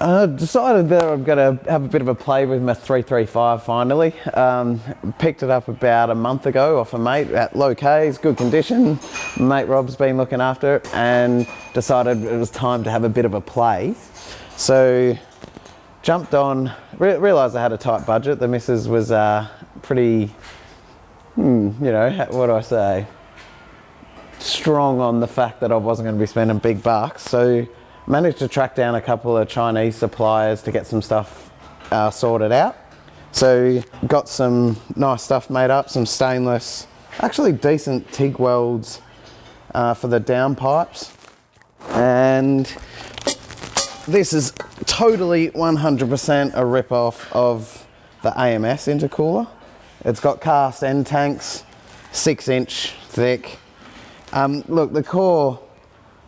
I decided that I'm going to have a bit of a play with my 335 finally. Picked it up about a month ago off a mate at low K's, good condition. Mate Rob's been looking after it and decided it was time to have a bit of a play. So jumped on, realised I had a tight budget. The missus was pretty, you know, what do I say? Strong on the fact that I wasn't going to be spending big bucks. So managed to track down a couple of Chinese suppliers to get some stuff sorted out. So got some nice stuff made up, some stainless, actually decent TIG welds for the downpipes. And this is totally 100% a rip-off of the AMS intercooler. It's got cast end tanks, 6-inch thick. Look, the core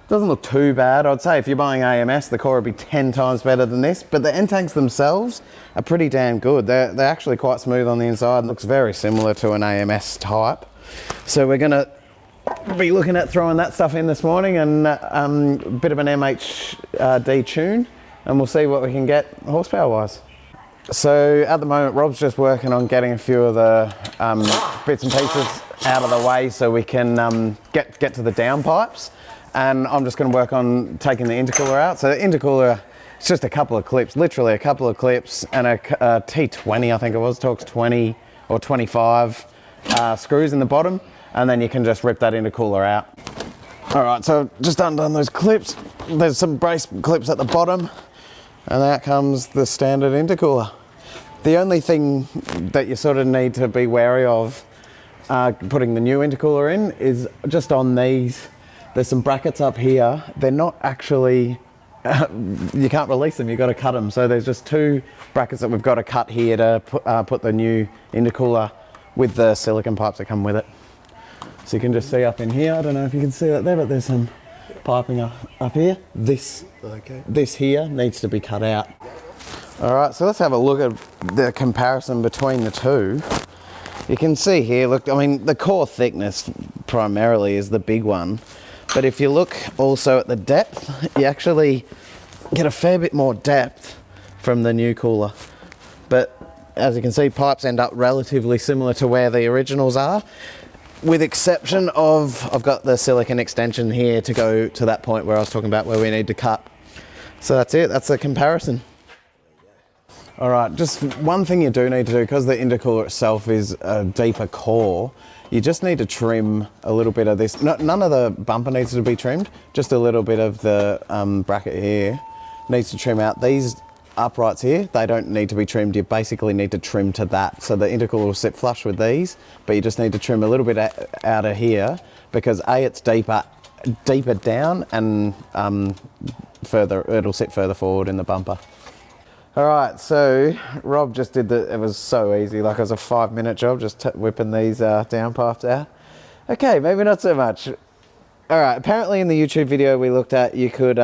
doesn't look too bad. I'd say if you're buying AMS, the core would be 10 times better than this, but the end tanks themselves are pretty damn good. They're actually quite smooth on the inside. It looks very similar to an AMS type. So we're gonna be looking at throwing that stuff in this morning and a bit of an MHD tune, and we'll see what we can get horsepower wise. So at the moment, Rob's just working on getting a few of the bits and pieces out of the way so we can get to the downpipes. And I'm just going to work on taking the intercooler out. So the intercooler, it's just a couple of clips, literally a couple of clips, and a T20, I think it was, Torx 20 or 25 screws in the bottom, and then you can just rip that intercooler out. All right, so I've just undone those clips. There's some brace clips at the bottom, and out comes the standard intercooler. The only thing that you sort of need to be wary of putting the new intercooler in is just on these. There's some brackets up here. They're not actually, you can't release them, you've got to cut them. So there's just two brackets that we've got to cut here to put the new intercooler with the silicone pipes that come with it. So you can just see up in here, I don't know if you can see that there, but there's some piping up here. This here needs to be cut out. All right, so let's have a look at the comparison between the two. You can see here, look, I mean, the core thickness primarily is the big one. But if you look also at the depth, you actually get a fair bit more depth from the new cooler. But as you can see, pipes end up relatively similar to where the originals are, with exception of, I've got the silicone extension here to go to that point where I was talking about where we need to cut. So that's it, that's the comparison. All right, just one thing you do need to do, because the intercooler itself is a deeper core, you just need to trim a little bit of this. None of the bumper needs to be trimmed, just a little bit of the bracket here needs to trim out. These uprights here, they don't need to be trimmed. You basically need to trim to that. So the intercooler will sit flush with these, but you just need to trim a little bit out of here because A, it's deeper down, and it'll sit further forward in the bumper. All right, so Rob just did it was so easy, like it was a 5-minute job, just whipping these downpipes out. Okay, maybe not so much. All right, apparently in the YouTube video we looked at, you could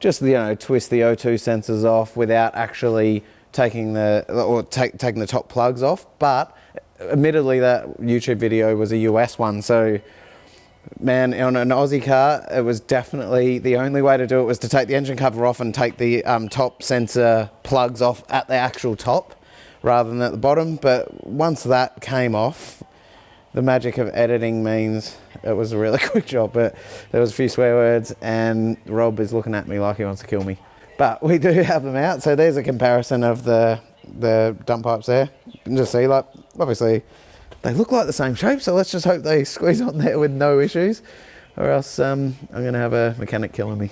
just, you know, twist the O2 sensors off without actually taking taking the top plugs off, but admittedly that YouTube video was a US one, so man, on an Aussie car, it was definitely the only way to do it was to take the engine cover off and take the top sensor plugs off at the actual top rather than at the bottom. But once that came off, the magic of editing means it was a really quick job. But there was a few swear words and Rob is looking at me like he wants to kill me. But we do have them out. So there's a comparison of the dump pipes there. You can just see, like, obviously, they look like the same shape, so let's just hope they squeeze on there with no issues, or else I'm going to have a mechanic killing me.